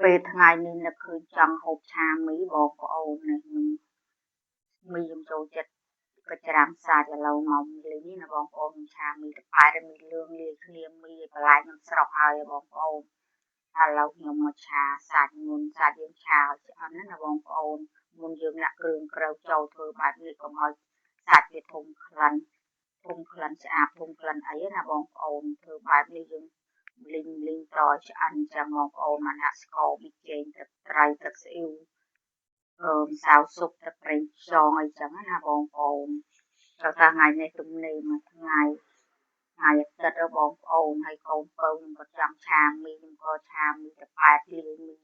ពេលថ្ងៃនេះនឹកឃើញចង់ហូបឆាមីបងប្អូននេះមីខ្ញុំចូលចិត្តក៏ច្រាំសាច់ឥឡូវមកលេងណាបងប្អូនឆាមីទឹកប៉ែតមីលឿងលាយគ្នាមីឲ្យបន្លែខ្ញុំស្រស់ហើយបងប្អូនឥឡូវខ្ញុំមកឆាសាច់មុនសាច់យើងឆាឲ្យឆ្អិនណាបងប្អូនមុនយើងដាក់គ្រឿងក្រៅចូលធ្វើបែបនេះកុំឲ្យសាច់វាធំក្លិនស្អាតធំក្លិនអីណាបងប្អូនធ្វើបែបនេះយើងលីងតឆ្អិនចឹងបងប្អូនមកដាក់ស្ករប៊ីចេងទឹកត្រីទឹកស្អ៊ីវម្សៅស៊ុបទឹកប្រេងខ្យងអីចឹងណាបងប្អូនតែថ្ងៃនេះទំនេរមួយថ្ងៃអាទិត្យបងប្អូនហើយកូនពៅខ្ញុំក៏ចង់ឆាមីខ្ញុំក៏ឆាមីទឹកប៉ែតលាយមី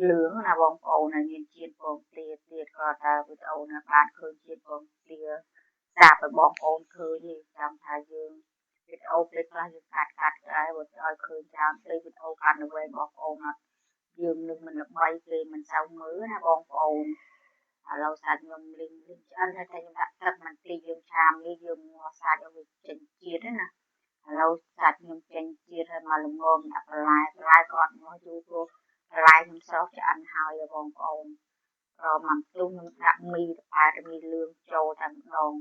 លឿងណាបងប្អូនហើយមានជាតិពងទាទៀតក៏តែវីដេអូណាបានឃើញជាតិពងទាសាប់ឲ្យបងប្អូនឃើញចង់ថាយើងវីដេអូពេលខ្លះយើងកាត់ដែរបើឲ្យឃើញច្រើនពេកវីដេអូកាន់ទៅវិញបងប្អូនអត់យើងនឹងមិនល្បីគេមិនសូវមើលណាបងប្អូនឥឡូវសាច់ខ្ញុំលីងឆ្អិនហើយតែខ្ញុំដាក់ទឹកបន្តិចយើងឆាមីយើងងាស់សាច់ឲ្យវាចេញជាតិណាឥឡូវសាច់ខ្ញុំចេញជាតិហើយមកល្ងមដាក់បន្លែក៏អត់ងាស់យូរព្រោះបន្លែខ្ញុំស្រស់ឆ្អិនហើយបងប្អូនមកផ្ទុះខ្ញុំដាក់មីទឹកប៉ែតមីលឿងចូលតែម្ដង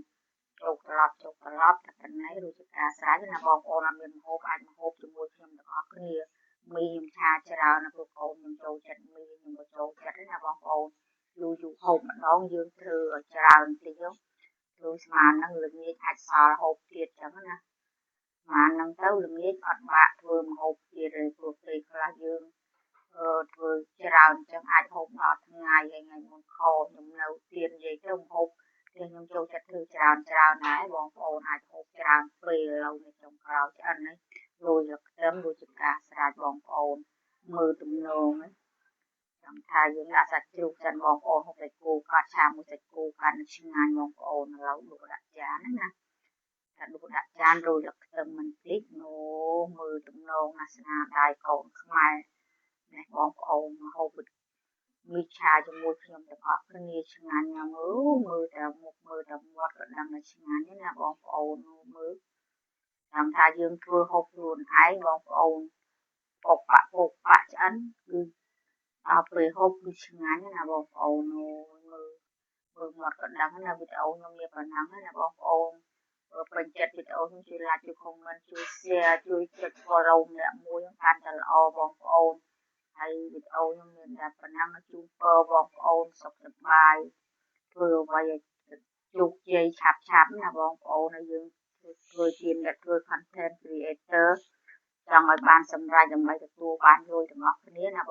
ចូលត្រឡប់តែប៉ុណ្ណេះរួចជាការស្រេចណាបងប្អូនអត់មានម្ហូបអាចម្ហូបជាមួយខ្ញុំទាំងអស់គ្នាមីខ្ញុំឆាច្រើនណាព្រោះកូនខ្ញុំចូលចិត្តមីខ្ញុំក៏ចូលចិត្តណាបងប្អូនយូរហូបម្ដងយើងធ្វើឲ្យច្រើនតិចធ្វើស្មានហ្នឹងល្ងាចអាចសល់ហូបទៀតចឹងណាស្មានហ្នឹងទៅល្ងាចអត់បាក់ធ្វើម្ហូបទៀតទេព្រោះពេលខ្លះយើងធ្វើច្រើនចឹងអាចហូបដល់ថ្ងៃហើយថ្ងៃមុនខខ្ញុំនៅទៀតនិយាយទៅម្ហូបខ្ញុំចូលចិត្តធ្វើច្រើនដែរបងប្អូនអាចហូបច្រើនពេលឥឡូវនេះចុងក្រោយឆ្អិននេះរោយលើខ្ទឹមរួចជាការស្រេចបងប្អូនមើលទំនងចង់ថាយើងដាក់សាច់ជ្រូកចិនបងប្អូនហូបសាច់គោកាត់ឆាមួយសាច់គោកាន់ឆ្ងាញ់បងប្អូនឥឡូវដួសដាក់ចានណាតែដួសដាក់ចានរោយលើខ្ទឹមបន្តិចមើលទំនងណាស្នាដៃកូនខ្មែរនេះបងប្អូនហូបមីឆាជាមួយខ្ញុំទាំងអស់គ្នាឆ្ងាញ់ណាស់មើលតែមុខមើលតែមាត់ក៏ដឹងថាឆ្ងាញ់ណាបងប្អូនមើលតាមថាយើងធ្វើហូបខ្លួនឯងបងប្អូនពុកបាក់ឆ្អិនគឺដល់ពេលហូបគឺឆ្ងាញ់ណាបងប្អូនមើលមាត់ក៏ដឹងណាវីដេអូខ្ញុំមានប៉ុណ្ណឹងណាបងប្អូនពេញចិត្តវីដេអូខ្ញុំជួយ like ជួយ comment ជួយ share ជួយចុច follow ម្នាក់មួយកាន់តែល្អបងប្អូនហើយវីដេអូខ្ញុំមានតែប៉ុណ្ណឹងជូនពរបងប្អូនសុខសប្បាយធ្វើអ្វីឲ្យជោគជ័យឆាប់ណាបងប្អូនហើយយើងធ្វើជាអ្នកធ្វើ content creator ចង់ឲ្យបានសម្រេចដើម្បីទទួលបានលុយទាំងអស់គ្នាណា